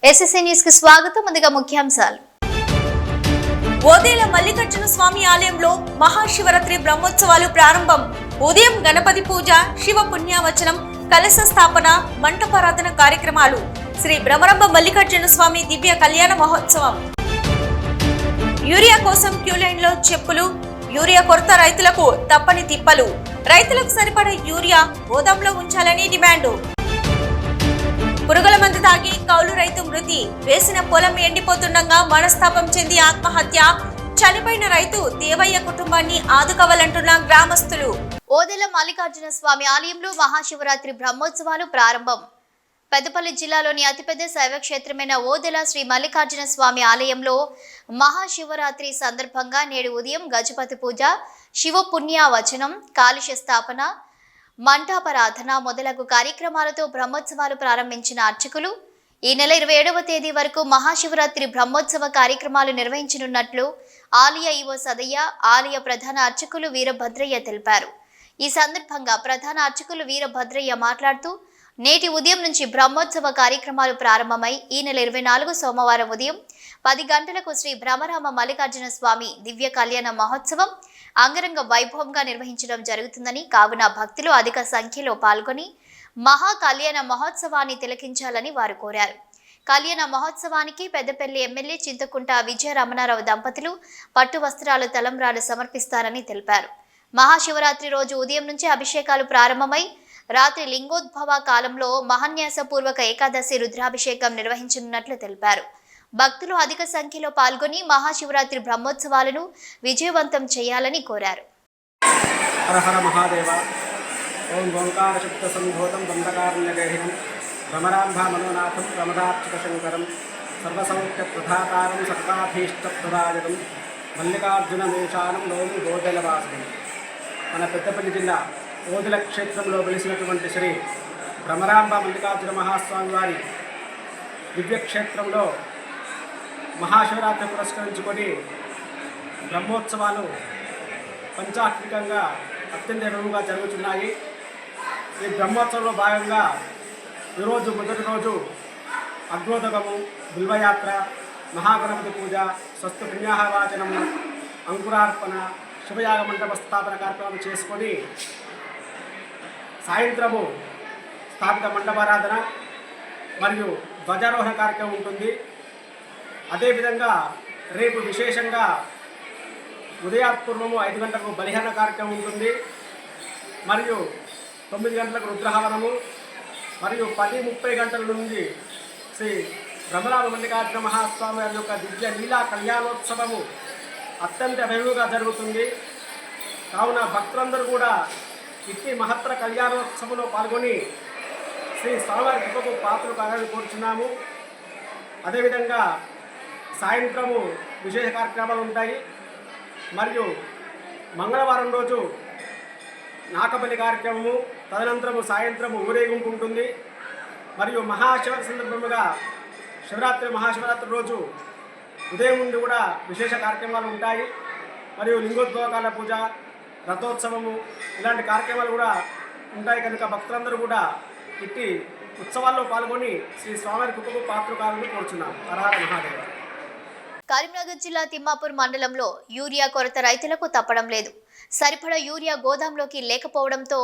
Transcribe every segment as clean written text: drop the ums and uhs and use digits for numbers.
SSC news కి స్వాగతం. ముందుగా ముఖ్యాంశాలు. ఓదేల మల్లికార్జున స్వామి ఆలయంలో మహాశివరాత్రి బ్రహ్మోత్సవాలు ప్రారంభం. ఉదయం గణపతి పూజ, శివ పుణ్యావచనం, కలశ స్థాపన, మంటపారాధన కార్యక్రమాలు. శ్రీ భ్రమరంభ మల్లికార్జున స్వామి దివ్య కళ్యాణ మహోత్సవం. యూరియా కోసం క్యూ లైన్ లో చెప్పులు. యూరియా కొరత రైతులకు తప్పని తిప్పలు. రైతులకు సరిపడా యూరియా గోదాంలో ఉంచాలని డిమాండు. పురుగుల మందు తాగి కౌలు రైతు మృతి. వేసిన పొలం ఎండిపోతుండగా మనస్తాపం చెంది ఆత్మహత్య. చనిపోయిన రైతు దేవయ్య కుటుంబాన్ని ఆదుకోవాలంటున్న గ్రామస్తులు. ఓదెల మల్లికార్జున స్వామి ఆలయంలో మహాశివరాత్రి బ్రహ్మోత్సవాలు ప్రారంభం. పెద్దపల్లి జిల్లాలోని అతిపెద్ద శైవ క్షేత్రమైన ఓదెల శ్రీ మల్లికార్జున స్వామి ఆలయంలో మహాశివరాత్రి సందర్భంగా నేడు ఉదయం గజపతి పూజ, శివ పుణ్యావచనం, కాలుష్య స్థాపన, మంటాపరాధన మొదలగు కార్యక్రమాలతో బ్రహ్మోత్సవాలు ప్రారంభించిన అర్చకులు ఈ నెల 27వ తేదీ వరకు మహాశివరాత్రి బ్రహ్మోత్సవ కార్యక్రమాలు నిర్వహించనున్నట్లు ఆలయ ఈవో సదయ్య, ఆలయ ప్రధాన అర్చకులు వీరభద్రయ్య తెలిపారు. ఈ సందర్భంగా ప్రధాన అర్చకులు వీరభద్రయ్య మాట్లాడుతూ, నేటి ఉదయం నుంచి బ్రహ్మోత్సవ కార్యక్రమాలు ప్రారంభమై ఈ నెల 24 సోమవారం ఉదయం 10 గంటలకు శ్రీ భ్రమరామ మల్లికార్జున స్వామి దివ్య కళ్యాణ మహోత్సవం అంగరంగ వైభవంగా నిర్వహించడం జరుగుతుందని, కావున భక్తులు అధిక సంఖ్యలో పాల్గొని మహా కళ్యాణ మహోత్సవాన్ని తిలకించాలని వారు కోరారు. కళ్యాణ మహోత్సవానికి పెద్దపల్లి ఎమ్మెల్యే చింతకుంట విజయ రమణారావు దంపతులు పట్టు వస్త్రాలు, తలంబ్రాలు సమర్పిస్తారని తెలిపారు. మహాశివరాత్రి రోజు ఉదయం నుంచి అభిషేకాలు ప్రారంభమై రాత్రి లింగోద్భవ కాలంలో మహాన్యాసపూర్వక ఏకాదశి రుద్రాభిషేకం నిర్వహించనున్నట్లు తెలిపారు. భక్తులు అధిక సంఖ్యలో పాల్గొని మహాశివరాత్రి బ్రహ్మోత్సవాలను విజయవంతం చేయాలని కోరారు. హర హర మహాదేవ. ఓం ఓంకార శబ్ద సంభూతం దండకారణ్యగహినం భ్రమరాంభ మనోనాథం ప్రమదార్చిత శంకరం సర్వసౌఖ్య ప్రధాకారం సర్వాభీష్ట ప్రదాయకం మల్లికార్జున మేషానం లోమి ఓదెలవాసుడు. మన పెద్దపల్లి జిల్లా ఓదెల క్షేత్రంలో వెలిసినటువంటి శ్రీ భ్రమరాంభ మల్లికార్జున మహాస్వామి వారి దివ్యక్షేత్రంలో మహాశివరాత్రి పురస్కరించుకొని బ్రహ్మోత్సవాలు పంచాత్మికంగా అత్యంత వైభవంగా జరుగుతున్నాయి. ఈ బ్రహ్మోత్సవంలో భాగంగా ఈరోజు మొదటి రోజు అగ్నోదకము, బిల్వయాత్ర, మహాగణపతి పూజ, స్వస్తి పుణ్యాహవాచనము, అంకురార్పణ, శుభయాగ మండప స్థాపన కార్యక్రమం చేసుకొని సాయంత్రము స్థాపిత మండపారాధన మరియు ధ్వజారోహణ కార్యక్రమం ఉంటుంది. అదేవిధంగా రేపు విశేషంగా ఉదయాత్పూర్వము 5 గంటలకు బలిహరణ కార్యక్రమం ఉంటుంది. మరియు 9 గంటలకు రుద్రహవనము మరియు 10:30 గంటల నుండి శ్రీ భ్రమరామ మల్లికార్జున మహాస్వామి వారి యొక్క దివ్య లీలా కళ్యాణోత్సవము అత్యంత వైభవంగా జరుగుతుంది. కావున భక్తులందరూ కూడా ఇట్టి మహత్తర కళ్యాణోత్సవంలో పాల్గొని శ్రీ స్వామివారి కృపకు పాత్రలు కావాలని కోరుచున్నాము. అదేవిధంగా సాయంత్రము విశేష కార్యక్రమాలు ఉంటాయి. మరియు మంగళవారం రోజు నాకబలి కార్యక్రమము, తదనంతరము సాయంత్రము ఊరేగింపు ఉంటుంది. మరియు మహాశివరాత్రి సందర్భముగా మహాశివరాత్రి రోజు ఉదయం నుండి కూడా విశేష కార్యక్రమాలు ఉంటాయి. మరియు లింగోద్భవకాల పూజ, రథోత్సవము ఇలాంటి కార్యక్రమాలు కూడా ఉంటాయి. కనుక భక్తులందరూ కూడా ఇట్టి ఉత్సవాల్లో పాల్గొని శ్రీ స్వామివారి కృపకు పాత్రలు కావాలని కోరుచున్నాం. హర హర మహాదేవ. కరీంనగర్ జిల్లా తిమ్మాపూర్ మండలంలో యూరియా కొరత రైతులకు తప్పడం లేదు. సరిపడా యూరియా గోదాంలోకి లేకపోవడంతో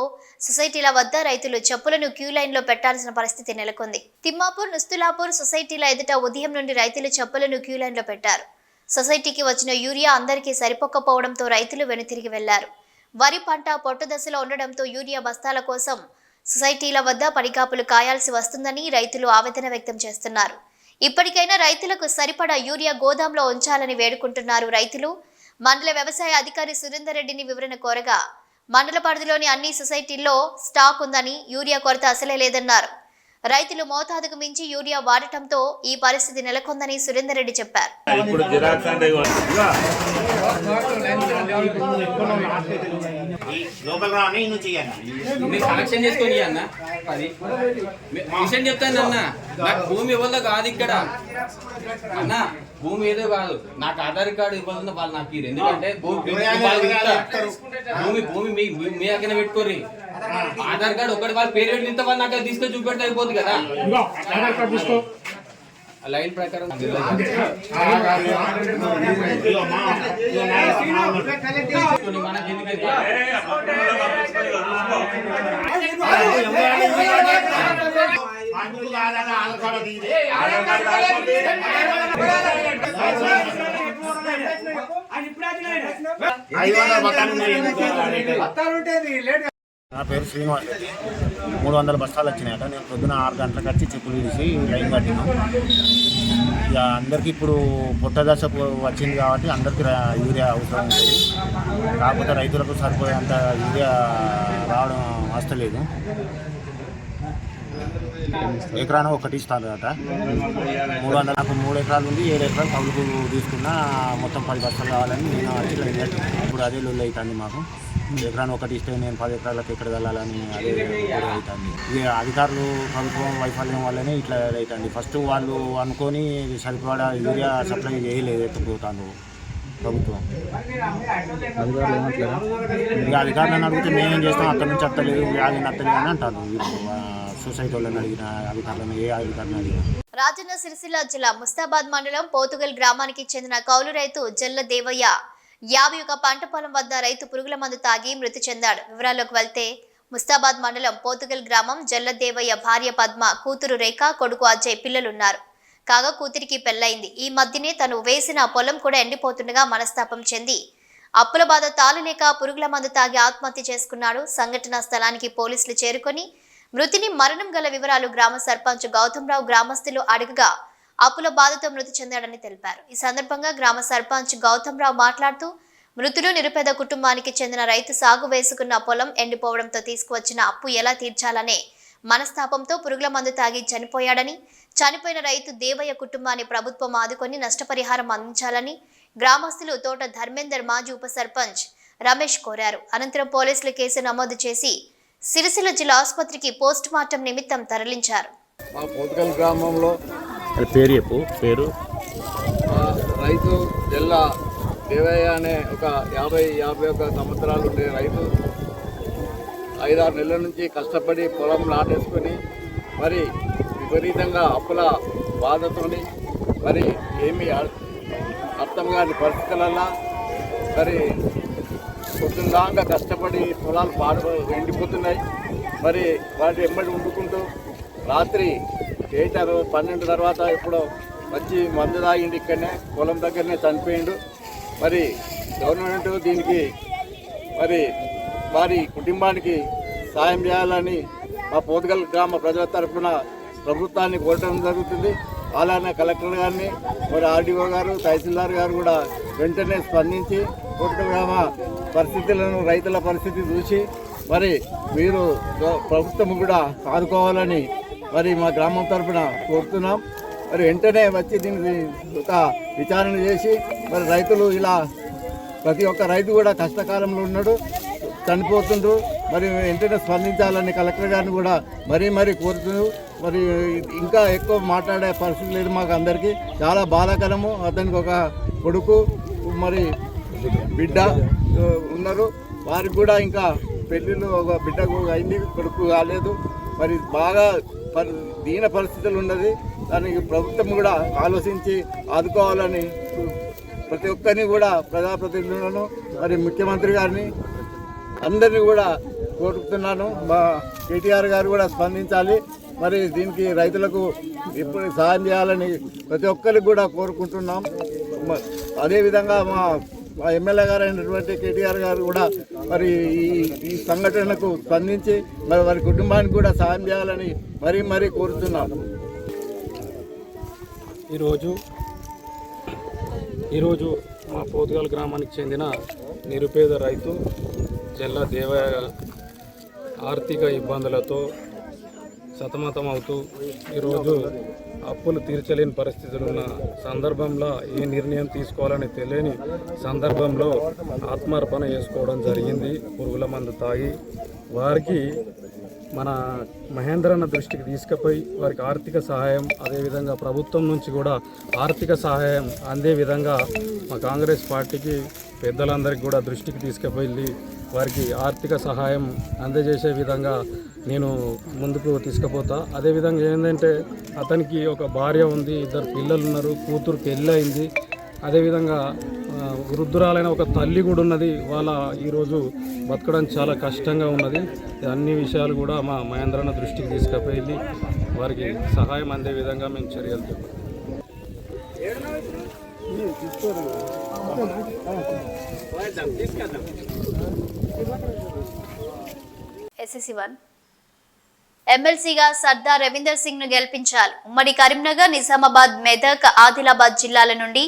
సొసైటీల వద్ద రైతులు చెప్పులను క్యూ లైన్లో పెట్టాల్సిన పరిస్థితి నెలకొంది. తిమ్మాపూర్, నుస్తులాపూర్ సొసైటీల ఎదుట ఉదయం నుండి రైతులు చెప్పులను క్యూ లైన్లో పెట్టారు. సొసైటీకి వచ్చిన యూరియా అందరికీ సరిపోకపోవడంతో రైతులు వెనుతిరిగి వెళ్లారు. వరి పంట పొట్టు దశలో ఉండడంతో యూరియా బస్తాల కోసం సొసైటీల వద్ద పడిగాపులు కాయాల్సి వస్తుందని రైతులు ఆవేదన వ్యక్తం చేస్తున్నారు. ఇప్పటికైనా రైతులకు సరిపడా యూరియా గోదాంలో ఉంచాలని వేడుకుంటున్నారు రైతులు. మండల వ్యవసాయ అధికారి సురేందర్ రెడ్డిని వివరణ కోరగా, మండల పరిధిలోని అన్ని సొసైటీల్లో స్టాక్ ఉందని, యూరియా కొరత అసలే లేదన్నారు. రైతులు మోతాదుకు మించి యూరియా వాడటంతో ఈ పరిస్థితి నెలకొందని సురేందర్ రెడ్డి చెప్పారు. నాకు భూమి ఇవ్వదో కాదు ఇక్కడ అన్న, భూమి ఏదో కాదు, నాకు ఆధార్ కార్డు ఇవ్వాలన్న వాళ్ళు నాకు ఇరు. ఎందుకంటే భూమి మీ అక్కడ పెట్టుకోర్రి. ఆధార్ కార్డు ఒకటి వాళ్ళ పేరు పెట్టి వాళ్ళు నాకు తీసుకొని చూపెడితే అయిపోతుంది కదా. ఆ లైన్ ప్రకారం నా పేరు శ్రీనివాస్ రెడ్డి. 300 బస్తాలు వచ్చినాయట. నేను పొద్దున 6 గంటలకు వచ్చి చెప్పులు తీసి లైన్ కట్టినాం. ఇక అందరికీ ఇప్పుడు పొట్ట దశ వచ్చింది కాబట్టి అందరికీ యూరియా అవసరం ఉంటుంది. కాకపోతే రైతులకు సరిపోయేంత యూరియా రావడం వస్తలేదు. ఎకరాన ఒకటి ఇస్తారు కదా. 300 నాకు 3 ఎకరాలు ఉంది. 7 ఎకరాలు కౌలుకు తీసుకున్నా మొత్తం 10 బస్తాలు కావాలని నేను వచ్చి లైన్ కట్టినాను. ఇప్పుడు అదే లొల్లి అవుతుంది మాకు. ఎకరాన్ని ఒకటి ఇస్తే నేను 10 ఎకరాలకు ఎక్కడ వెళ్ళాలని అదే అవుతుంది. ఇక అధికారులు ప్రభుత్వం వైఫల్యం వల్లనే ఇట్లా అవుతుంది. ఫస్ట్ వాళ్ళు అనుకొని సరిపడా యూరియా సప్లై చేయలేదు, ఎత్తుకుపోతాను ప్రభుత్వం. ఇక అధికారులను అడిగితే మేమేం చేస్తాం, అక్కడి నుంచి అత్తలేదు, వ్యాధి నత్తలేదు అని అంటారు. సొసైటీ వాళ్ళని అడిగిన అధికారులను, ఏ అధికారులను అడిగినా. రాజన్న సిరిసిల్ల జిల్లా ముస్తాబాద్ మండలం పోతుగల్ గ్రామానికి చెందిన కౌలు రైతు జల్ల దేవయ్య 51 పంట పొలం వద్ద రైతు పురుగుల మందు తాగి మృతి చెందాడు. వివరాల్లోకి వెళ్తే ముస్తాబాద్ మండలం పోతుగల్ గ్రామం జల్ల దేవయ్య భార్య పద్మ, కూతురు రేఖ, కొడుకు అజయ్ పిల్లలున్నారు. కాగా కూతురికి పెళ్లైంది. ఈ మధ్యనే తను వేసిన పొలం కూడా ఎండిపోతుండగా మనస్తాపం చెంది అప్పుల బాధ తాళలేక పురుగుల మందు తాగి ఆత్మహత్య చేసుకున్నాడు. సంఘటనా స్థలానికి పోలీసులు చేరుకొని మృతిని మరణం గల వివరాలు గ్రామ సర్పంచ్ గౌతమ్రావు గ్రామస్తులు అడగగా అప్పుల బాధతో మృతి చెందాడని తెలిపారు. ఈ సందర్భంగా గ్రామ సర్పంచ్ గౌతమ్రావు మాట్లాడుతూ మృతుడు నిరుపేద కుటుంబానికి చెందిన రైతు సాగు వేసుకున్న పొలం ఎండిపోవడంతో తీసుకువచ్చిన అప్పు ఎలా తీర్చాలనే మనస్తాపంతో పురుగుల మందు తాగి చనిపోయాడని, చనిపోయిన రైతు దేవయ్య కుటుంబాన్ని ప్రభుత్వం ఆదుకొని నష్టపరిహారం అందించాలని గ్రామస్తులు తోట ధర్మేందర్ మాజీ ఉప సర్పంచ్ రమేష్ కోరారు. అనంతరం పోలీసులు కేసు నమోదు చేసి సిరిసిల్ల జిల్లా ఆసుపత్రికి పోస్ట్ మార్టం నిమిత్తం తరలించారు. మా పోతుగల్ గ్రామంలో పేరు రైతు జల్ల దేవయ్య అనే ఒక 51 సంవత్సరాలు ఉండే రైతు 5-6 నెలల నుంచి కష్టపడి పొలం నాటేసుకొని మరి విపరీతంగా అప్పుల బాధతోని మరి ఏమీ అర్థం కాని పరిస్థితులలో మరి పొద్దున్నదాకా కష్టపడి పొలాలు ఎండిపోతున్నాయి. మరి వాటి ఎమ్మడి వండుకుంటూ రాత్రి 12 తర్వాత ఎప్పుడో వచ్చి మందు తాగిండి, ఇక్కడనే పొలం దగ్గరనే చనిపోయిండు. మరి గవర్నమెంట్ దీనికి మరి వారి కుటుంబానికి సాయం చేయాలని మా పోతుగల్ గ్రామ ప్రజల తరఫున ప్రభుత్వాన్ని కోరడం జరుగుతుంది. అలానే కలెక్టర్ గారిని, మరి ఆర్డీఓ గారు, తహసీల్దార్ గారు కూడా వెంటనే స్పందించి పోతుగల్ గ్రామ పరిస్థితులను, రైతుల పరిస్థితి చూసి మరి మీరు ప్రభుత్వం కూడా ఆదుకోవాలని మరి మా గ్రామం తరఫున కోరుతున్నాం. మరి వెంటనే వచ్చి దీనికి ఒక విచారణ చేసి మరి రైతులు ఇలా ప్రతి ఒక్క రైతు కూడా కష్టకాలంలో ఉన్నాడు, చనిపోతుండ్రు. మరి వెంటనే స్పందించాలని కలెక్టర్ గారిని కూడా మరీ కోరుతున్నాడు. మరి ఇంకా ఎక్కువ మాట్లాడే పరిస్థితి లేదు మాకు అందరికీ. చాలా బాధాకరము. అతనికి ఒక కొడుకు మరి బిడ్డ ఉన్నారు. వారికి కూడా ఇంకా పెళ్ళిళ్ళు ఒక బిడ్డకు అయింది, కొడుకు కాలేదు. మరి బాగా దీన పరిస్థితులు ఉన్నది. దానికి ప్రభుత్వం కూడా ఆలోచించి ఆదుకోవాలని ప్రతి ఒక్కరిని కూడా ప్రజాప్రతినిధులను, మరి ముఖ్యమంత్రి గారిని అందరినీ కూడా కోరుతున్నాను. మా కేటీఆర్ గారు కూడా స్పందించాలి. మరి దీనికి రైతులకు ఇప్పుడు సహాయం చేయాలని ప్రతి ఒక్కరికి కూడా కోరుకుంటున్నాం. అదేవిధంగా మా ఎమ్మెల్యే గారు అయినటువంటి కేటీఆర్ గారు కూడా మరి ఈ సంఘటనకు స్పందించి మరి వారి కుటుంబానికి కూడా సహాయం చేయాలని మరీ కోరుతున్నాను. ఈరోజు మా పోతుగల్ గ్రామానికి చెందిన నిరుపేద రైతు జల్ల దేవయ్య ఆర్థిక ఇబ్బందులతో సతమతమవుతూ ఈరోజు అప్పులు తీర్చలేని పరిస్థితులు ఉన్న సందర్భంలో ఏ నిర్ణయం తీసుకోవాలని తెలియని సందర్భంలో ఆత్మార్పణ చేసుకోవడం జరిగింది. పురుగుల మందు తాగి వారికి మన మహేంద్రన్న దృష్టికి తీసుకుపోయి వారికి ఆర్థిక సహాయం, అదేవిధంగా ప్రభుత్వం నుంచి కూడా ఆర్థిక సహాయం అందే విధంగా మా కాంగ్రెస్ పార్టీకి పెద్దలందరికీ కూడా దృష్టికి తీసుకుపోయి వారికి ఆర్థిక సహాయం అందజేసే విధంగా నేను ముందుకు తీసుకుపోతా. అదేవిధంగా ఏంటంటే అతనికి ఒక భార్య ఉంది, 2 పిల్లలు ఉన్నారు, కూతురు పెళ్ళి అయింది. అదేవిధంగా వృద్ధురాలైన ఒక తల్లి కూడా ఉన్నది. వాళ్ళ ఈరోజు బతకడం చాలా కష్టంగా ఉన్నది. అన్ని విషయాలు కూడా మా మహేంద్రన్న దృష్టికి తీసుకుపోయి వారికి సహాయం అందే విధంగా మేము చర్యలు చేపట్టాం. SSC1 ఎమ్మెల్సీగా సర్దార్ రవీందర్ సింగ్ ను గెలిపించాలి. ఉమ్మడి కరీంనగర్, నిజామాబాద్, మెదక్, ఆదిలాబాద్ జిల్లాల నుండి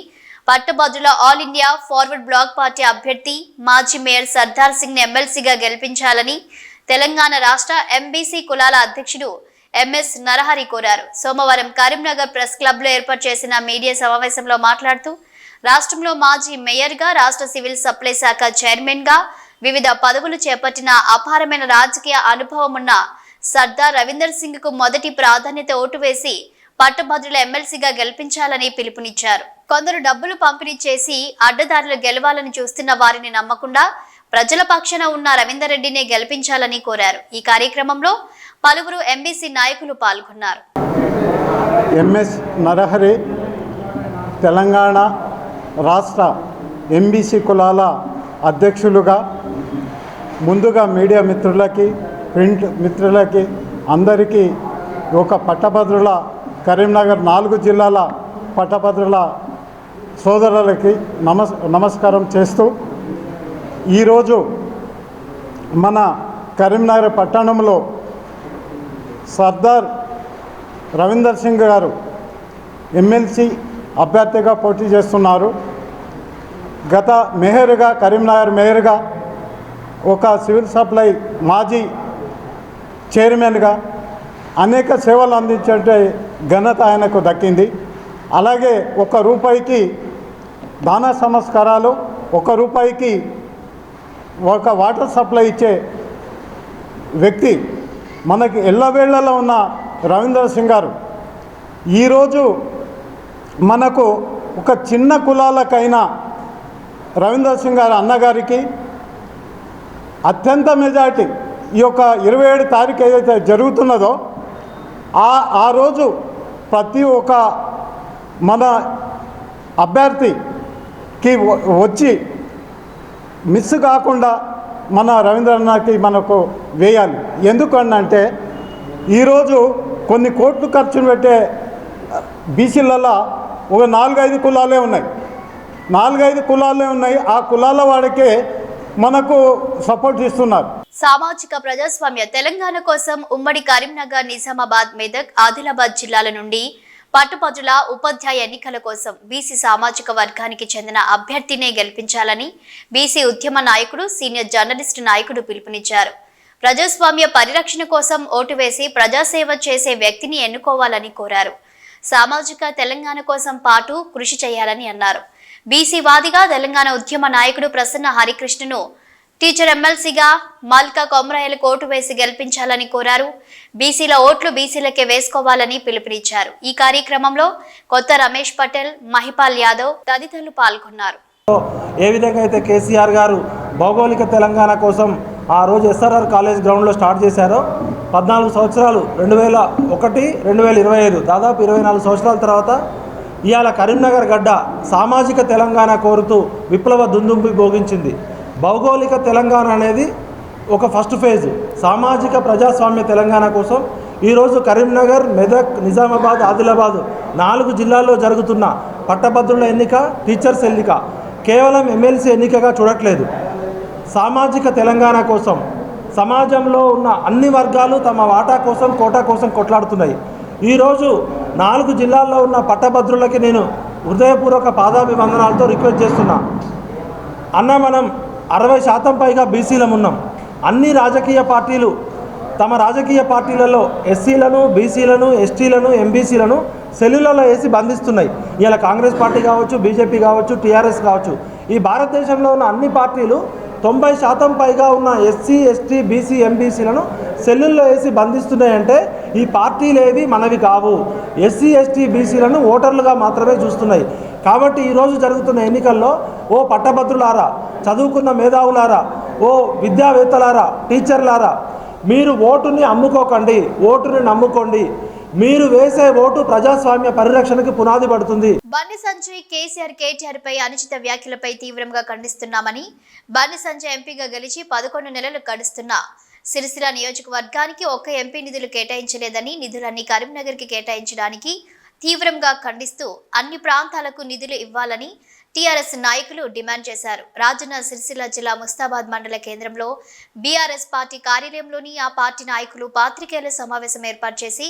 పట్టభద్రుల all India forward bloc party అభ్యర్థి మాజీ మేయర్ సర్దార్ సింగ్ ను ఎమ్మెల్సీగా గెలిపించాలని తెలంగాణ రాష్ట్ర ఎంబీసీ కులాల అధ్యక్షుడు MS నరహరి కోరారు. సోమవారం కరీంనగర్ ప్రెస్ క్లబ్ లో ఏర్పాటు చేసిన మీడియా సమావేశంలో మాట్లాడుతూ రాష్ట్రంలో మాజీ మేయర్గా, రాష్ట్ర సివిల్ సప్లై శాఖ చైర్మన్ గా వివిధ పదవులు చేపట్టిన అపారమైన రాజకీయ అనుభవం ఉన్న సర్దార్ రవీందర్ సింగ్ కు మొదటి ప్రాధాన్యత ఓటు వేసి పట్టభద్రుల ఎమ్మెల్సీగా గెలిపించాలని పిలుపునిచ్చారు. కొందరు డబ్బులు పంపిణీ చేసి అడ్డదారులు గెలవాలని చూస్తున్న వారిని నమ్మకుండా ప్రజల పక్షాన ఉన్న రవీందర్ రెడ్డిని గెలిపించాలని కోరారు. ఈ కార్యక్రమంలో పలువురు ఎంబీసీ నాయకులు పాల్గొన్నారు. MS నరహరి తెలంగాణ రాష్ట్ర ఎంబీసీ కులాల అధ్యక్షులుగా ముందుగా మీడియా మిత్రులకి, ప్రింట్ మిత్రులకి అందరికీ ఒక పట్టభద్రుల కరీంనగర్ 4 జిల్లాల పట్టభద్రుల సోదరులకి నమస్కారం చేస్తూ ఈరోజు మన కరీంనగర్ పట్టణంలో సర్దార్ రవీందర్ సింగ్ గారు ఎమ్మెల్సీ అభ్యర్థిగా పోటీ చేస్తున్నారు. గత మేయర్గా, కరీంనగర్ మేయర్గా, ఒక సివిల్ సప్లై మాజీ చైర్మన్గా అనేక సేవలు అందించే ఘనత ఆయనకు దక్కింది. అలాగే 1 రూపాయికి దాన సంస్కారాలు, 1 రూపాయికి ఒక వాటర్ సప్లై ఇచ్చే వ్యక్తి మనకి ఎల్లవేళ్లలో ఉన్న రవీందర్ సింగ్ గారు ఈరోజు మనకు ఒక చిన్న కులాలకైనా రవీందర్ సింగ్ గారు అన్నగారికి అత్యంత మెజార్టీ ఈ యొక్క 27 తారీఖు ఏదైతే జరుగుతున్నదో ఆ రోజు ప్రతి ఒక్క మన అభ్యర్థికి వచ్చి మిస్ కాకుండా మన రవీంద్రనాథ్కి మనకు వేయాలి. ఎందుకంటే ఈరోజు కొన్ని కోట్లు ఖర్చును పెట్టే బీసీలలో ఒక 4-5 కులాలే ఉన్నాయి. 4-5 కులాలే ఉన్నాయి. ఆ కులాల వాడికే మనకు సపోర్ట్ ఇస్తున్నారు. సామాజిక ప్రజాస్వామ్య తెలంగాణ కోసం ఉమ్మడి కరీంనగర్, నిజామాబాద్, మెదక్, ఆదిలాబాద్ జిల్లాల నుండి పట్టుభద్రుల ఉపాధ్యాయ ఎన్నికల కోసం బీసీ సామాజిక వర్గానికి చెందిన అభ్యర్థినే గెలిపించాలని బీసీ ఉద్యమ నాయకుడు, సీనియర్ జర్నలిస్టు నాయకుడు పిలుపునిచ్చారు. ప్రజాస్వామ్య పరిరక్షణ కోసం ఓటు వేసి ప్రజాసేవ చేసే వ్యక్తిని ఎన్నుకోవాలని కోరారు. సామాజిక తెలంగాణ కోసం పాటు కృషి చేయాలని అన్నారు. బీసీ వాదిగా తెలంగాణ ఉద్యమ నాయకుడు ప్రసన్న హరికృష్ణను టీచర్ ఎమ్మెల్సీగా మల్కా కొమరయ్యలకు ఓటు వేసి గెలిపించాలని కోరారు. బీసీల ఓట్లు బీసీలకే వేసుకోవాలని పిలుపునిచ్చారు. ఈ కార్యక్రమంలో కొత్త రమేష్ పటేల్, మహిపాల్ యాదవ్ తదితరులు పాల్గొన్నారు. ఏ విధంగా అయితే కేసీఆర్ గారు భౌగోళిక తెలంగాణ కోసం ఆ రోజు SRR కాలేజ్ గ్రౌండ్లో స్టార్ట్ చేశారో 14 సంవత్సరాలు 2001-2025 దాదాపు 24 సంవత్సరాల తర్వాత ఇవాళ కరీంనగర్ గడ్డ సామాజిక తెలంగాణ కోరుతూ విప్లవ దుందుంబి భోగించింది. భౌగోళిక తెలంగాణ అనేది ఒక ఫస్ట్ ఫేజ్. సామాజిక ప్రజాస్వామ్య తెలంగాణ కోసం ఈరోజు కరీంనగర్, మెదక్, నిజామాబాద్, ఆదిలాబాద్ 4 జిల్లాల్లో జరుగుతున్న పట్టభద్రుల ఎన్నిక, టీచర్స్ ఎన్నిక కేవలం ఎమ్మెల్సీ ఎన్నికగా చూడట్లేదు. సామాజిక తెలంగాణ కోసం సమాజంలో ఉన్న అన్ని వర్గాలు తమ వాటా కోసం, కోటా కోసం కొట్లాడుతున్నాయి. ఈరోజు 4 జిల్లాల్లో ఉన్న పట్టభద్రులకి నేను హృదయపూర్వక పాదాభివందనాలతో రిక్వెస్ట్ చేస్తున్నా. అన్న, మనం 60% పైగా బీసీలం ఉన్నాం. అన్ని రాజకీయ పార్టీలు తమ రాజకీయ పార్టీలలో ఎస్సీలను, బీసీలను, ఎస్టీలను, ఎంబీసీలను సెల్లులలో వేసి బంధిస్తున్నాయి. ఇలా కాంగ్రెస్ పార్టీ కావచ్చు, బీజేపీ కావచ్చు, టీఆర్ఎస్ కావచ్చు, ఈ భారతదేశంలో ఉన్న అన్ని పార్టీలు 90% పైగా ఉన్న ఎస్సీ, ఎస్టీ, బీసీ, ఎంబీసీలను సెల్లుల్లో వేసి బంధిస్తున్నాయంటే ఈ పార్టీలు ఏవి మనవి కావు. ఎస్సీ, ఎస్టీ, బీసీలను ఓటర్లుగా మాత్రమే చూస్తున్నాయి. కాబట్టి ఈరోజు జరుగుతున్న ఎన్నికల్లో ఓ పట్టభద్రులారా, చదువుకున్న మేధావులారా, ఓ విద్యావేత్తలారా, టీచర్లారా, మీరు ఓటుని అమ్ముకోకండి, ఓటుని నమ్ముకోండి. మీరు వేసే ఓటు ప్రజాస్వామ్య పరిరక్షణకు పునాది పడుతుంది. బండి సంజయ్ కేసీఆర్ కేటీఆర్ పై అనుచిత వ్యాఖ్యలపై తీవ్రంగా ఖండిస్తున్నామని బండి సంజయ్ ఎంపీగా గెలిచి 11 నెలలు గడుస్తున్నా సిరిసిల్ల నియోజకవర్గానికి ఒక్క ఎంపీ నిధులు కేటాయించలేదని, నిధులన్నీ కరీంనగర్కి కేటాయించడానికి తీవ్రంగా ఖండిస్తూ అన్ని ప్రాంతాలకు నిధులు ఇవ్వాలని టీఆర్ఎస్ నాయకులు డిమాండ్ చేశారు. రాజన్న సిరిసిల్ల జిల్లా ముస్తాబాద్ మండల కేంద్రంలో బీఆర్ఎస్ పార్టీ కార్యాలయంలోని ఆ పార్టీ నాయకులు పాత్రికేయుల సమావేశం ఏర్పాటు చేసి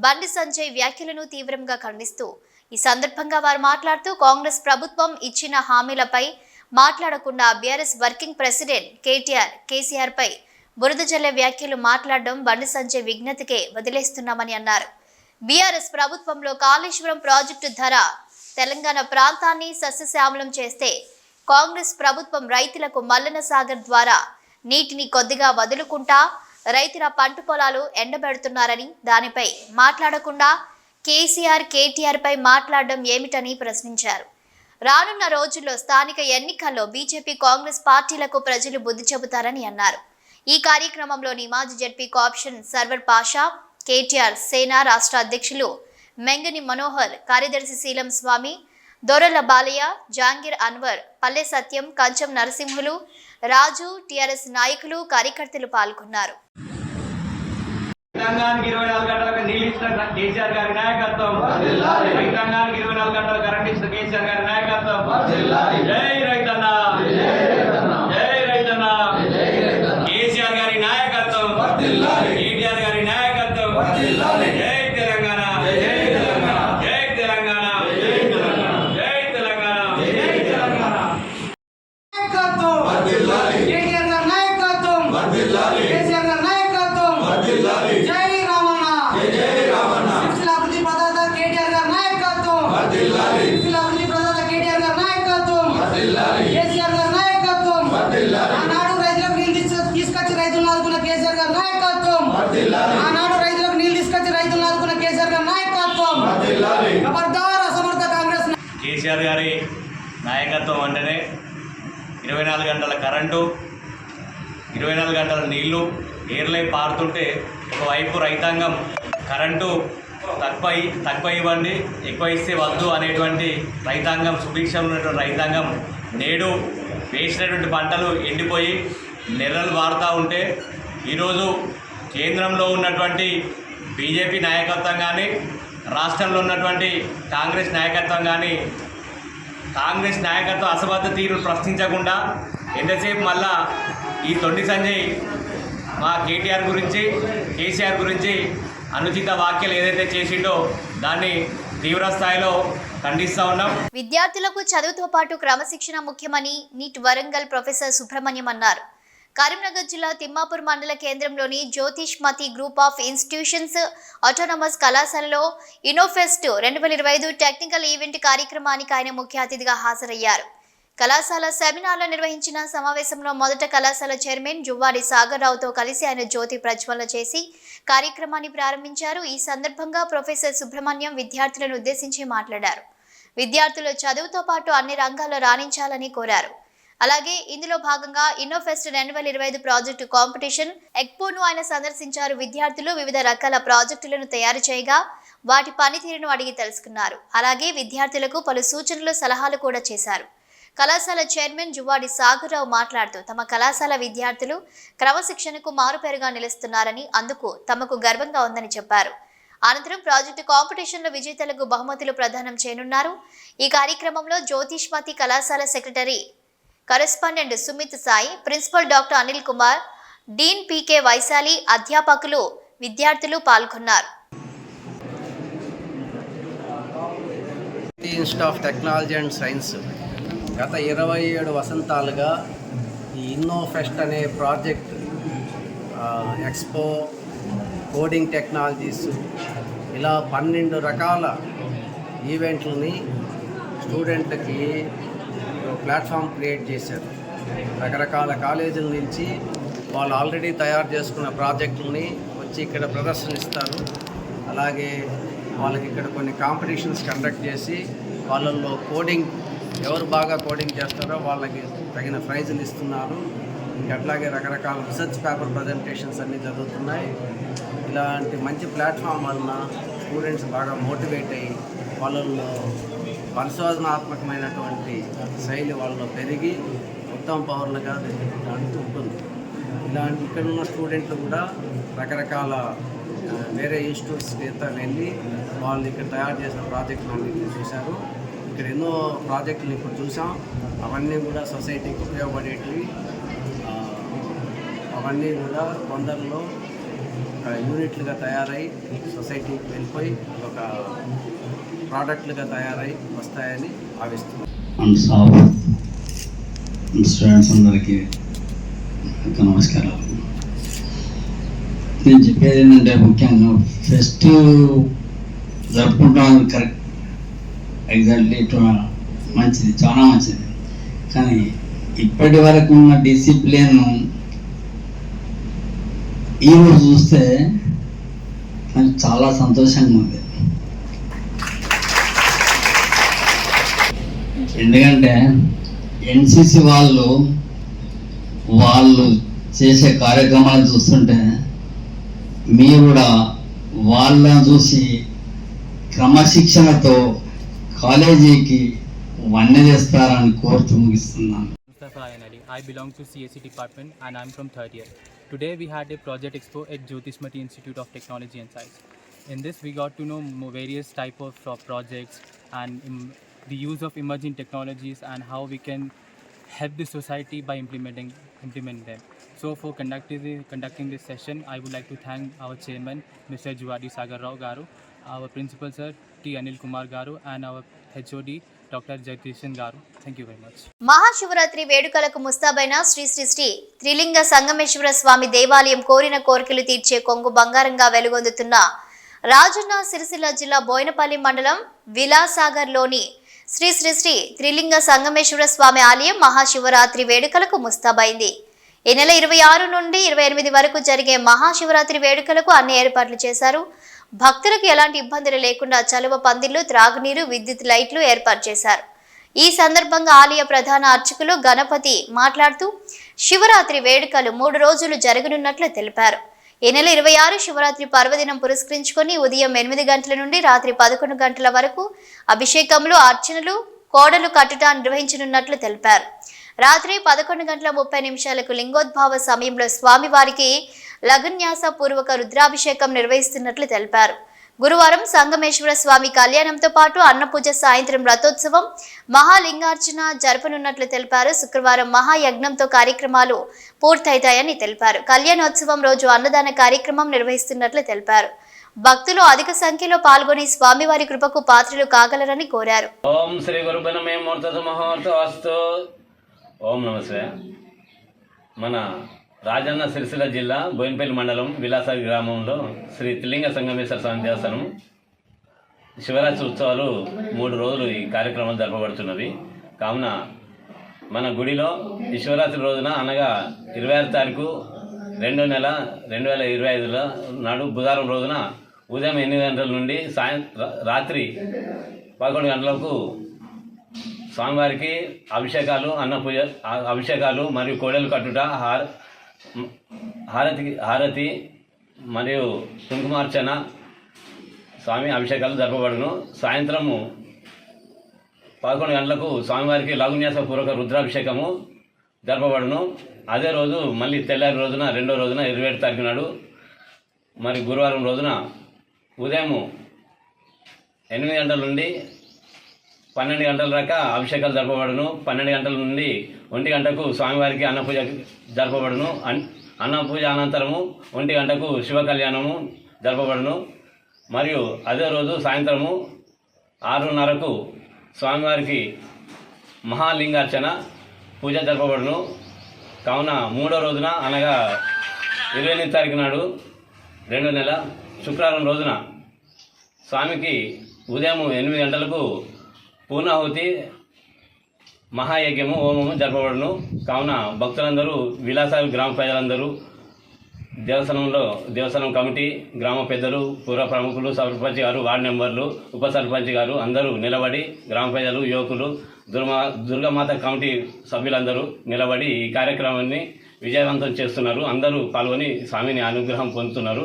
బండి సంజయ్ వ్యాఖ్యలను తీవ్రంగా ఖండిస్తూ ఈ సందర్భంగా వారు మాట్లాడుతూ కాంగ్రెస్ ప్రభుత్వం ఇచ్చిన హామీలపై మాట్లాడకుండా బీఆర్ఎస్ వర్కింగ్ ప్రెసిడెంట్ కేసీఆర్ పై బురద జల్లే వ్యాఖ్యలు మాట్లాడడం బండి సంజయ్ విజ్ఞతకే వదిలేస్తున్నామని అన్నారు. బీఆర్ఎస్ ప్రభుత్వంలో కాళేశ్వరం ప్రాజెక్టు ధర తెలంగాణ ప్రాంతాన్ని సస్యశ్యామలం చేస్తే కాంగ్రెస్ ప్రభుత్వం రైతులకు మల్లన సాగర్ ద్వారా నీటిని కొద్దిగా వదులుకుంటా రైతుల పంట పొలాలు ఎండబెడుతున్నారని, దానిపై మాట్లాడకుండా కేటీఆర్ పై మాట్లాడడం ఏమిటని ప్రశ్నించారు. రానున్న రోజుల్లో స్థానిక ఎన్నికల్లో బీజేపీ కాంగ్రెస్ పార్టీలకు ప్రజలు బుద్ధి చెబుతారని అన్నారు. ఈ కార్యక్రమంలోని మాజీ జెడ్పీ కోఆప్షన్ సర్వర్ పాషా, కేటీఆర్ సేన రాష్ట్ర అధ్యక్షులు మెంగని మనోహర్, కార్యదర్శి శీలం స్వామి, దొరల బాలయ్య, జాంగీర్ అన్వర్, పల్లె సత్యం, కంచం నరసింహులు, రాజు, టీఆర్ఎస్ నాయకులు, కార్యకర్తలు పాల్గొన్నారు. రైతాంగానికి 24 గంటలకు నీళ్ళు ఇచ్చిన కేసీఆర్ గారి నాయకత్వం, రైతాంగానికి 24 గంటల కరెంట్ ఇచ్చిన కేసీఆర్ గారి నాయకత్వం. జై రైతన్న, జై రైతన్న, కేసీఆర్ గారి నాయకత్వం, కేటీఆర్ గారి నాయకత్వం. జై తెలంగాణ, జై తెలంగాణ, జై తెలంగాణ, జై తెలంగాణ, జై తెలంగాణ, జై తెలంగాణ. నాయకత్వం వర్ధిల్లాలి, కేటీఆర్ గారి నాయకత్వం వర్ధిల్లాలి, కేసీఆర్ గారి నాయకత్వం వర్ధిల్లాలి. జై రామన్న, జై రామన్న. సిరిసిల్ల అభివృద్ధి ప్రదాత కేటీఆర్ గారి నాయకత్వం వర్ధిల్లాలి, సిరిసిల్ల అభివృద్ధి ప్రదాత కేటీఆర్ గారి నాయకత్వం వర్ధిల్లాలి, కేసీఆర్ గారి నాయకత్వం వర్ధిల్లాలి. ఆనాడు రైతులకు నీళ్లు తీసుకొచ్చి రైతులను ఆదుకున్న కేసీఆర్ గారి నాయకత్వం వర్ధిల్లాలి, ఆనాడు రైతులకు నీళ్లు తీసుకొచ్చి రైతులను ఆదుకున్న కేసీఆర్ గారి నాయకత్వం వర్ధిల్లాలి. ఖబర్దార్ అసమర్థ కాంగ్రెస్. కేసీఆర్ గారి నాయకత్వం అంటేనే 24 గంటల కరెంటు, 24 గంటల నీళ్లు ఏర్లై పారుతుంటే ఒకవైపు రైతాంగం కరెంటు తక్కువ ఇవ్వండి, ఎక్కువ ఇస్తే వద్దు అనేటువంటి రైతాంగం, సుభిక్షంలో ఉన్నటువంటి రైతాంగం నేడు వేసినటువంటి పంటలు ఎండిపోయి నెర్రలు వారుతూ ఉంటే ఈరోజు కేంద్రంలో ఉన్నటువంటి బీజేపీ నాయకత్వం కానీ, రాష్ట్రంలో ఉన్నటువంటి కాంగ్రెస్ నాయకత్వం కానీ, కాంగ్రెస్ నాయకత్వం అసమర్థ తీరు ప్రశ్నించకుండా ఎంతసేపు మళ్ళా ఈ తొండి సంజయ్ మా కేటీఆర్ గురించి, కేసీఆర్ గురించి అనుచిత వ్యాఖ్యలు ఏదైతే చేసిండో దాన్ని తీవ్ర స్థాయిలో ఖండిస్తూ ఉన్నాం. విద్యార్థులకు చదువుతో పాటు క్రమశిక్షణ ముఖ్యమని నీట్ వరంగల్ ప్రొఫెసర్ సుబ్రహ్మణ్యం అన్నారు. కరీంనగర్ జిల్లా తిమ్మాపూర్ మండల కేంద్రంలోని జ్యోతిష్ మతి గ్రూప్ ఆఫ్ ఇన్స్టిట్యూషన్స్ ఆటోనమస్ కళాశాలలో ఇన్నోఫెస్ట్ 2025 టెక్నికల్ ఈవెంట్ కార్యక్రమానికి ఆయన ముఖ్య అతిథిగా హాజరయ్యారు. కళాశాల సెమినార్లో నిర్వహించిన సమావేశంలో మొదట కళాశాల చైర్మన్ జువ్వాడి సాగర్రావుతో కలిసి ఆయన జ్యోతి ప్రజ్వలన చేసి కార్యక్రమాన్ని ప్రారంభించారు. ఈ సందర్భంగా ప్రొఫెసర్ సుబ్రహ్మణ్యం విద్యార్థులను ఉద్దేశించి మాట్లాడారు. విద్యార్థులు చదువుతో పాటు అన్ని రంగాల్లో రాణించాలని కోరారు. అలాగే ఇందులో భాగంగా ఇన్నోఫెస్ట్ 2025 ప్రాజెక్టు కాంపిటీషన్ ఎక్స్పోను ఆయన సందర్శించారు. విద్యార్థులు వివిధ రకాల ప్రాజెక్టులను తయారు చేయగా వాటి పనితీరును అడిగి తెలుసుకున్నారు. అలాగే విద్యార్థులకు పలు సూచనలు, సలహాలు కూడా చేశారు. కళాశాల చైర్మన్ జువ్వాడి సాగర్రావు మాట్లాడుతూ తమ కళాశాల విద్యార్థులు క్రమశిక్షణకు మారుపేరుగా నిలుస్తున్నారని, అందుకు తమకు గర్వంగా ఉందని చెప్పారు. అనంతరం ప్రాజెక్టు కాంపిటీషన్లో విజేతలకు బహుమతులు ప్రదానం చేయనున్నారు. ఈ కార్యక్రమంలో జ్యోతిష్మతి కళాశాల secretary correspondent Sumit Sai, principal doctor Anil Kumar, dean PK Vaishali, అధ్యాపకులు, విద్యార్థులు పాల్గొన్నారు. Institute of technology and science గత 27 వసంతాలుగా ఈ ఇన్నోఫెస్ట్ అనే ప్రాజెక్ట్ ఎక్స్పో, కోడింగ్ టెక్నాలజీస్, ఇలా 12 రకాల ఈవెంట్లని స్టూడెంట్కి ప్లాట్ఫామ్ క్రియేట్ చేశారు. రకరకాల కాలేజీల నుంచి వాళ్ళు ఆల్రెడీ తయారు చేసుకున్న ప్రాజెక్టులని వచ్చి ఇక్కడ ప్రదర్శనిస్తారు. అలాగే వాళ్ళకి ఇక్కడ కొన్ని కాంపిటీషన్స్ కండక్ట్ చేసి వాళ్ళల్లో కోడింగ్ ఎవరు బాగా కోడింగ్ చేస్తారో వాళ్ళకి తగిన ప్రైజులు ఇస్తున్నారు. అట్లాగే రకరకాల రీసెర్చ్ పేపర్ ప్రజెంటేషన్స్ అన్నీ జరుగుతున్నాయి. ఇలాంటి మంచి ప్లాట్ఫామ్ వలన స్టూడెంట్స్ బాగా మోటివేట్ అయ్యి వాళ్ళల్లో పరిశోధనాత్మకమైనటువంటి శైలి వాళ్ళలో పెరిగి ఉత్తమ పౌరులుగా దిద్దుకోవడానికి ఉంటుంది. ఇలాంటి ఇక్కడ ఉన్న స్టూడెంట్లు కూడా రకరకాల వేరే ఇన్స్టిట్యూట్స్కి వెళ్ళి వాళ్ళు ఇక్కడ తయారు చేసిన ప్రాజెక్టులన్నీ చూశారు. ఇక్కడ ఎన్నో ప్రాజెక్టులు ఇప్పుడు చూసాం. అవన్నీ కూడా సొసైటీకి ఉపయోగపడేటివి. అవన్నీ కూడా కొందరిలో యూనిట్లుగా తయారై సొసైటీకి వెళ్ళిపోయి ఒక ప్రోడక్ట్లుగా తయారై వస్తాయని భావిస్తున్నాం. స్టూడెంట్స్ అందరికీ నమస్కారాలు. నేను చెప్పేది ఏంటంటే ముఖ్యంగా ఫెస్ట్ జరుపుకుంటాం కరెక్ట్, ఎగ్జాక్ట్లీ మంచిది, చాలా మంచిది. కానీ ఇప్పటి వరకు ఉన్న డిసిప్లిన్ ఈరోజు చూస్తే నాకు చాలా సంతోషంగా ఉంది. ఎందుకంటే ఎన్సిసి వాళ్ళు చేసే కార్యక్రమాలు చూస్తుంటే మీరు కూడా వాళ్ళని చూసి క్రమశిక్షణతో కాలేజీకి వన్నె చేస్తారని కోరుతూ ముగిస్తున్నాను. I belong to CSE department and I'm from 3rd year. Today we had a project expo at Jyotismati Institute of Technology and Science. In this we got to know various type of projects and the use of emerging technologies and how we can help the society by implementing them. So for conducting this session, I would like to thank our chairman Mr. Juwadi Sagar Rao Garu, our principal sir T. Anil Kumar Garu and our HOD Dr. Jagdishan Garu. Thank you very much. Mahashivratri వేడుకలకు ముస్తాబైన శ్రీ శ్రీ శ్రీ త్రిలింగ సంగమేశ్వర స్వామి దేవాలయం కోరిన కోరికలు తీర్చే కొంగు బంగారంగా వెలుగొందుతున్న రాజన్న సిరిసిల్ల జిల్లా బోయినపల్లి మండలం విలాసాగర్లోని శ్రీ శ్రీ శ్రీ త్రిలింగ సంగమేశ్వర స్వామి ఆలయం మహాశివరాత్రి వేడుకలకు ముస్తాబైంది. ఈ నెల 26 నుండి 28 వరకు జరిగే మహాశివరాత్రి వేడుకలకు అన్ని ఏర్పాట్లు చేశారు. భక్తులకు ఎలాంటి ఇబ్బందులు లేకుండా చలువ పందిళ్లు, త్రాగునీరు, విద్యుత్ లైట్లు ఏర్పాటు చేశారు. ఈ సందర్భంగా ఆలయ ప్రధాన అర్చకులు గణపతి మాట్లాడుతూ శివరాత్రి వేడుకలు 3 రోజులు జరగనున్నట్లు తెలిపారు. ఈ నెల 26 శివరాత్రి పర్వదినం పురస్కరించుకొని ఉదయం 8 గంటల నుండి రాత్రి 11 గంటల వరకు అభిషేకములు, అర్చనలు, కోడలు కట్టుట నిర్వహించనున్నట్లు తెలిపారు. రాత్రి 11:30 లింగోద్భావ సమయంలో స్వామివారికి లఘన్యాస పూర్వక రుద్రాభిషేకం నిర్వహిస్తున్నట్లు తెలిపారు. గురువారం సంగమేశ్వర స్వామి కళ్యాణంతో పాటు అన్నపూజ, సాయంత్రం రథోత్సవం, మహాలింగార్చన జరపనున్నట్లు తెలిపారు. శుక్రవారం మహాయజ్ఞంతో కార్యక్రమాలు పూర్తవుతాయని తెలిపారు. కళ్యాణోత్సవం రోజు అన్నదాన కార్యక్రమం నిర్వహిస్తున్నట్లు తెలిపారు. భక్తులు అధిక సంఖ్యలో పాల్గొని స్వామివారి కృపకు పాత్రలు కాగలరని కోరారు. ఓం శ్రీ గురుబనమే మూర్తత మహోర్త వాస్తు. ఓం నమస్తే. మన రాజన్న సిరిసిల్ల జిల్లా బోయినపల్లి మండలం విలాసారి గ్రామంలో శ్రీ త్రిలింగ సంగమేశ్వర స్వామి దేవస్థానం శివరాత్రి ఉత్సవాలు 3 రోజులు ఈ కార్యక్రమం జరపబడుతున్నవి. కావున మన గుడిలో ఈ శివరాత్రి రోజున అనగా 26 తారీఖు 2వ నెల 2025 నాడు బుధవారం రోజున ఉదయం 8 గంటల నుండి రాత్రి 11 గంటలకు స్వామివారికి అభిషేకాలు, అన్నపూజ అభిషేకాలు మరియు కోడలు కట్టుట, హారతి మరియు కుంకుమార్చన, స్వామి అభిషేకాలు జరపబడును. సాయంత్రము 11 గంటలకు స్వామివారికి లఘున్యాస పూర్వక రుద్రాభిషేకము జరపబడును. అదే రోజు మళ్ళీ తెల్లారి రోజున 2వ రోజున 27 తారీఖు నాడు మరి గురువారం రోజున ఉదయం 8 గంటల నుండి 12 గంటల దాకా అభిషేకాలు జరపబడును. 12 గంటల నుండి 1 గంటకు స్వామివారికి అన్నపూజ జరపబడును. అన్నపూజ అనంతరము 1 గంటకు శివ కళ్యాణము జరపబడును. మరియు అదే రోజు సాయంత్రము 6:30కు స్వామివారికి మహాలింగార్చన పూజ జరపబడును. కావున 3వ రోజున అనగా 28 తారీఖు నాడు 2వ నెల శుక్రవారం రోజున స్వామికి ఉదయం 8 గంటలకు పూర్ణాహుతి, మహాయజ్ఞము, హోమము జరపబడును. కావున భక్తులందరూ, విలాసాలు గ్రామ ప్రజలందరూ, దేవస్థానం కమిటీ, గ్రామ పెద్దలు, పూర్వ ప్రముఖులు, సర్పంచ్ గారు, వార్డు మెంబర్లు, ఉప సర్పంచ్ గారు అందరూ నిలబడి, గ్రామ ప్రజలు, యువకులు, దుర్గామాత కమిటీ సభ్యులందరూ నిలబడి ఈ కార్యక్రమాన్ని విజయవంతం చేస్తున్నారు. అందరూ పాల్గొని స్వామిని అనుగ్రహం పొందుతున్నారు.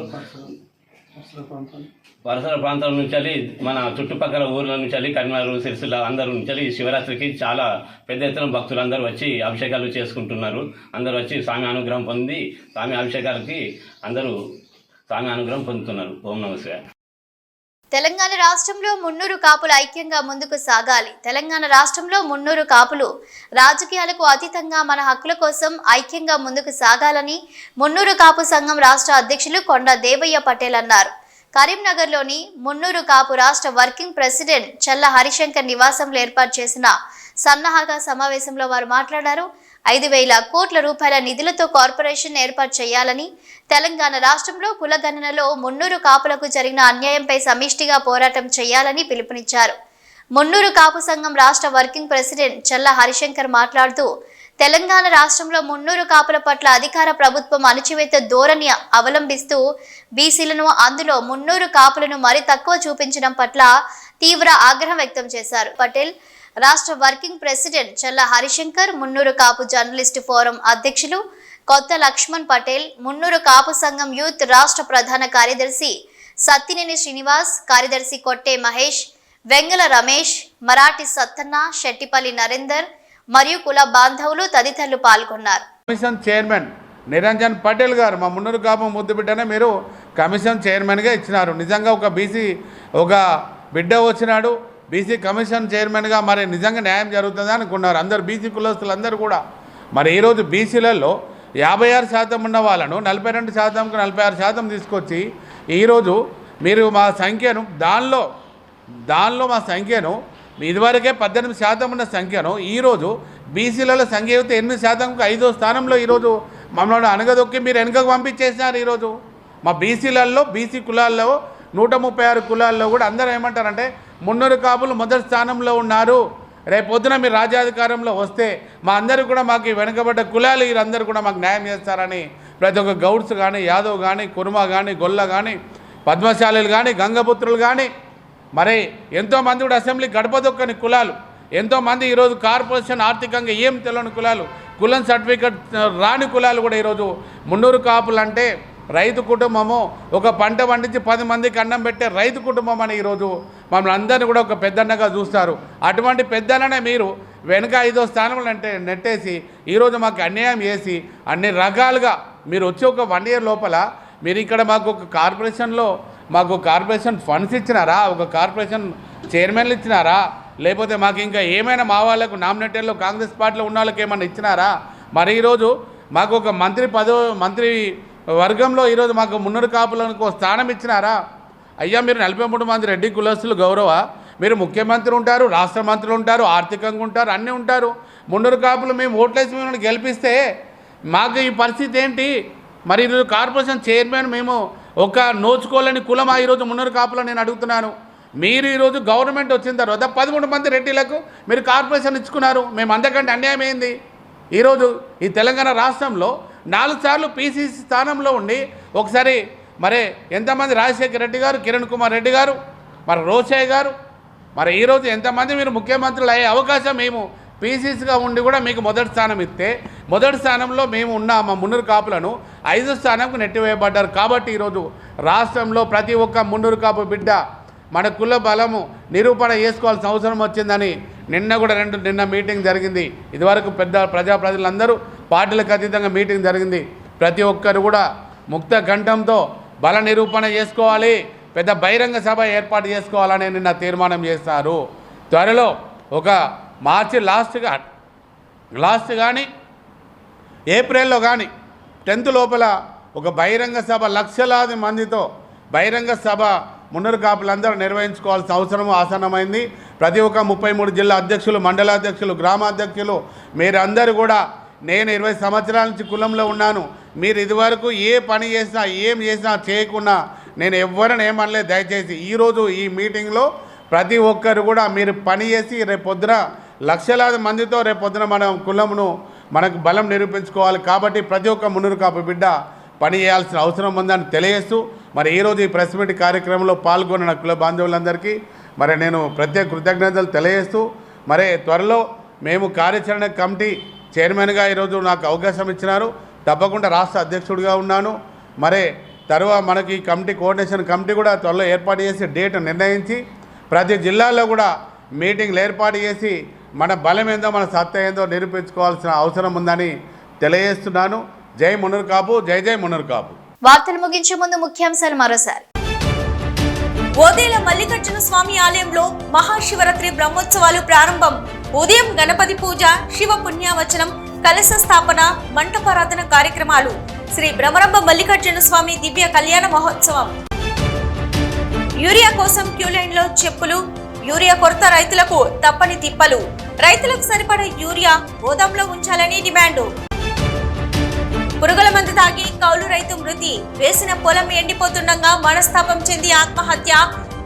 పరిసర ప్రాంతాల నుంచి మన చుట్టుపక్కల ఊర్ల నుంచి కరీంనగర్, సిరిసిల్ల అందరూ నుంచి శివరాత్రికి చాలా పెద్ద ఎత్తున భక్తులు అందరూ వచ్చి అభిషేకాలు చేసుకుంటున్నారు. అందరూ వచ్చి స్వామి అనుగ్రహం పొంది స్వామి అభిషేకాలకి అందరూ స్వామి అనుగ్రహం పొందుతున్నారు. ఓం నమః శివాయ. తెలంగాణ రాష్ట్రంలో మున్నూరు కాపులు ఐక్యంగా ముందుకు సాగాలి. తెలంగాణ రాష్ట్రంలో మున్నూరు కాపులు రాజకీయాలకు అతీతంగా మన హక్కుల కోసం ఐక్యంగా ముందుకు సాగాలని మున్నూరు కాపు సంఘం రాష్ట్ర అధ్యక్షులు కొండ దేవయ్య పటేల్ అన్నారు. కరీంనగర్లోని మున్నూరు కాపు రాష్ట్ర వర్కింగ్ ప్రెసిడెంట్ చల్ల హరిశంకర్ నివాసంలో ఏర్పాటు చేసిన సన్నాహక సమావేశంలో వారు మాట్లాడారు. 5,000 కోట్ల రూపాయల నిధులతో కార్పొరేషన్ ఏర్పాటు చేయాలని, తెలంగాణ రాష్ట్రంలో కులగణనలో మున్నూరు కాపులకు జరిగిన అన్యాయంపై సమిష్టిగా పోరాటం చేయాలని పిలుపునిచ్చారు. మున్నూరు కాపు సంఘం రాష్ట్ర వర్కింగ్ ప్రెసిడెంట్ చల్ల హరిశంకర్ మాట్లాడుతూ, తెలంగాణ రాష్ట్రంలో మున్నూరు కాపుల పట్ల అధికార ప్రభుత్వం అణచివేత ధోరణి అవలంబిస్తూ బీసీలను, అందులో మున్నూరు కాపులను మరీ తక్కువ చూపించడం పట్ల తీవ్ర ఆగ్రహం వ్యక్తం చేశారు. పటేల్ రాష్ట్ర వర్కింగ్ ప్రెసిడెంట్ చల్ల హరిశంకర్, మున్నూరు కాపు జర్నలిస్టు ఫోరం అధ్యక్షులు కొత్త లక్ష్మణ్ పటేల్, మున్నూరు కాపు సంఘం యూత్ రాష్ట్ర ప్రధాన కార్యదర్శి సత్తినేని శ్రీనివాస్, కార్యదర్శి కొట్టే మహేష్, వెంగల రమేష్, మరాఠీ సత్తన్న, శెట్టిపల్లి నరేందర్ మరియు కుల బాంధవులు తదితరులు పాల్గొన్నారు. కమిషన్ చైర్మన్ నిరంజన్ పటేల్ గారు మా మున్నూరు కాపు ముద్దు బిడ్డనే మీరు కమిషన్ చైర్మన్గా ఇచ్చినారు. నిజంగా ఒక బీసీ ఒక బిడ్డ వచ్చినాడు బీసీ కమిషన్ చైర్మన్గా, మరి నిజంగా న్యాయం జరుగుతుందా అనుకున్నారు అందరు బీసీ కులస్తులు అందరూ కూడా. మరి ఈరోజు బీసీలలో 56% ఉన్న వాళ్ళను 42%కు 46% తీసుకొచ్చి ఈరోజు మీరు మా సంఖ్యను దానిలో మా సంఖ్యను ఇదివరకే 18% ఉన్న సంఖ్యను ఈరోజు బీసీలలో సంఖ్య అయితే 8%కు 5వ స్థానంలో ఈరోజు మమ్మల్ని అనగదొక్కి మీరు వెనుకకు పంపించేసినారు. ఈరోజు మా బీసీలలో బీసీ కులాల్లో 136 కులాల్లో కూడా అందరూ ఏమంటారంటే మున్నూరు కాపులు మొదటి స్థానంలో ఉన్నారు. రేపొద్దున మీరు రాజ్యాధికారంలో వస్తే మా అందరూ కూడా మాకు వెనుకబడ్డ కులాలు వీరందరూ కూడా మాకు న్యాయం చేస్తారని ప్రతి ఒక్క గౌడ్స్ కానీ, యాదవ్ కానీ, కుర్మ కానీ, గొల్ల కానీ, పద్మశాలులు కానీ, గంగపుత్రులు కానీ, మరి ఎంతోమంది కూడా అసెంబ్లీ గడపదొక్కని కులాలు, ఎంతోమంది ఈరోజు కార్పొరేషన్ ఆర్థికంగా ఏం తెలియని కులాలు, కులం సర్టిఫికెట్ రాని కులాలు కూడా ఈరోజు మున్నూరు కాపులు అంటే రైతు కుటుంబము, ఒక పంట పండించి 10 మందికి అన్నం పెట్టే రైతు కుటుంబం అని ఈరోజు మమ్మల్ని అందరినీ కూడా ఒక పెద్దన్నగా చూస్తారు. అటువంటి పెద్దన్ననే మీరు వెనుక 5వ స్థానంలో నెట్టేసి ఈరోజు మాకు అన్యాయం చేసి అన్ని రకాలుగా మీరు వచ్చి ఒక 1 year లోపల మీరు ఇక్కడ మాకు ఒక కార్పొరేషన్ ఫండ్స్ ఇచ్చినారా, ఒక కార్పొరేషన్ చైర్మన్లు ఇచ్చినారా, లేకపోతే మాకు ఇంకా ఏమైనా మా వాళ్ళకు నామినేటెడ్లో కాంగ్రెస్ పార్టీలో ఉన్న వాళ్ళకి ఏమైనా ఇచ్చినారా? మరి ఈరోజు మాకు ఒక మంత్రి వర్గంలో ఈరోజు మాకు మున్నూరు కాపులకు స్థానం ఇచ్చినారా? అయ్యా మీరు 43 మంది రెడ్డి కులస్తులు గౌరవ, మీరు ముఖ్యమంత్రి ఉంటారు, రాష్ట్ర మంత్రులు ఉంటారు, ఆర్థికంగా ఉంటారు, అన్నీ ఉంటారు. మున్నూరు కాపులు మేము ఓట్లేసి మిమ్మల్ని గెలిపిస్తే మాకు ఈ పరిస్థితి ఏంటి? మరి ఈరోజు కార్పొరేషన్ చైర్మన్ మేము ఒక నోచుకోలేని కులమా ఈరోజు మున్నూరు కాపులో నేను అడుగుతున్నాను. మీరు ఈరోజు గవర్నమెంట్ వచ్చిన తర్వాత 13 మంది రెడ్డిలకు మీరు కార్పొరేషన్ ఇచ్చుకున్నారు. మేము అంతకంటే అన్యాయం ఏంది? ఈరోజు ఈ తెలంగాణ రాష్ట్రంలో 4 సార్లు పీసీసీ స్థానంలో ఉండి ఒకసారి మరి ఎంతమంది రాజశేఖర రెడ్డి గారు, కిరణ్ కుమార్ రెడ్డి గారు, మరి రోషయ్య గారు, మరి ఈరోజు ఎంతమంది మీరు ముఖ్యమంత్రులు అయ్యే అవకాశం మేము పీసీసీగా ఉండి కూడా మీకు మొదటి స్థానం ఇస్తే మొదటి స్థానంలో మేము ఉన్న మా మున్నూరు కాపులను 5వ స్థానంకు నెట్టివేయబడ్డారు. కాబట్టి ఈరోజు రాష్ట్రంలో ప్రతి ఒక్క మున్నూరు కాపు బిడ్డ మన కుల బలము నిరూపణ చేసుకోవాల్సిన అవసరం వచ్చిందని నిన్న మీటింగ్ జరిగింది. ఇదివరకు పెద్ద ప్రజాప్రతినిధులందరూ పార్టీలకు అతీతంగా మీటింగ్ జరిగింది. ప్రతి ఒక్కరు కూడా ముక్త కంఠంతో బల నిరూపణ చేసుకోవాలి, పెద్ద బహిరంగ సభ ఏర్పాటు చేసుకోవాలని నిన్న తీర్మానం చేస్తారు. త్వరలో ఒక మార్చి లాస్ట్ కానీ ఏప్రిల్లో కానీ 10th లోపల ఒక బహిరంగ సభ లక్షలాది మందితో బహిరంగ సభ మున్నూరు కాపులందరూ నిర్వహించుకోవాల్సిన అవసరం ఆసన్నమైంది. ప్రతి ఒక్క 33 జిల్లా అధ్యక్షులు, మండలాధ్యక్షులు, గ్రామాధ్యక్షులు మీరందరూ కూడా నేను 20 సంవత్సరాల నుంచి కులంలో ఉన్నాను, మీరు ఇదివరకు ఏ పని చేసినా ఏం చేసినా చేయకున్నా నేను ఎవరిని ఏమనలేదు. దయచేసి ఈరోజు ఈ మీటింగ్లో ప్రతి ఒక్కరు కూడా మీరు పని చేసి రేపొద్దున లక్షలాది మందితో రేపొద్దున మనం కులమును మనకు బలం నిరూపించుకోవాలి. కాబట్టి ప్రతి ఒక్క మున్నూరు కాపు బిడ్డ పని చేయాల్సిన అవసరం ఉందని తెలియజేస్తూ మరి ఈరోజు ఈ ప్రెస్ మీట్ కార్యక్రమంలో పాల్గొన్న కుల బాంధవులందరికీ మరి నేను ప్రత్యేక కృతజ్ఞతలు తెలియజేస్తూ మరి త్వరలో మేము కార్యాచరణ కమిటీ చైర్మన్గా ఈరోజు నాకు అవకాశం ఇచ్చినారు. తప్పకుండా రాష్ట్ర అధ్యక్షుడిగా ఉన్నాను. మరి తర్వాత మనకి కమిటీ కోఆర్డినేషన్ కమిటీ కూడా త్వరలో ఏర్పాటు చేసి డేట్ నిర్ణయించి ప్రతి జిల్లాలో కూడా మీటింగ్లు ఏర్పాటు చేసి మన బలం ఏందో మన సత్తా ఏందో నిరూపించుకోవాల్సిన అవసరం ఉందని తెలియజేస్తున్నాను. జై మునర్ కాపు, జై జై మునర్ కాపు. వార్తలు ముగించే ముందు ముఖ్యాంశాలు మరోసారి. ఓదేల మల్లికార్జున స్వామి ఆలయంలో మహాశివరాత్రి బ్రహ్మోత్సవాలు ప్రారంభం. ఉదయం గణపతి పూజ, శివ పుణ్యావచనం, కలశ స్థాపన, మంటపారాధన కార్యక్రమాలు. శ్రీ భ్రమరంభ మల్లికార్జున స్వామి దివ్య కళ్యాణ మహోత్సవం. యూరియా కోసం క్యూ లైన్ లో చెప్పులు. యూరియా కొరత రైతులకు తప్పని తిప్పలు. రైతులకు సరిపడా యూరియా గోదాంలో ఉంచాలని డిమాండు. పురుగుల మందు తాగి కౌలు రైతు మృతి. వేసిన పొలం ఎండిపోతుండగా మనస్తాపం చెంది ఆత్మహత్య.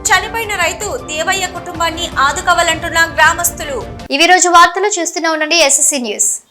చనిపోయిన రైతు దేవయ్య కుటుంబాన్ని ఆదుకోవాలంటున్న గ్రామస్తులు. ఇవి రోజు వార్తలు చూస్తూనే ఉండండి SSC న్యూస్.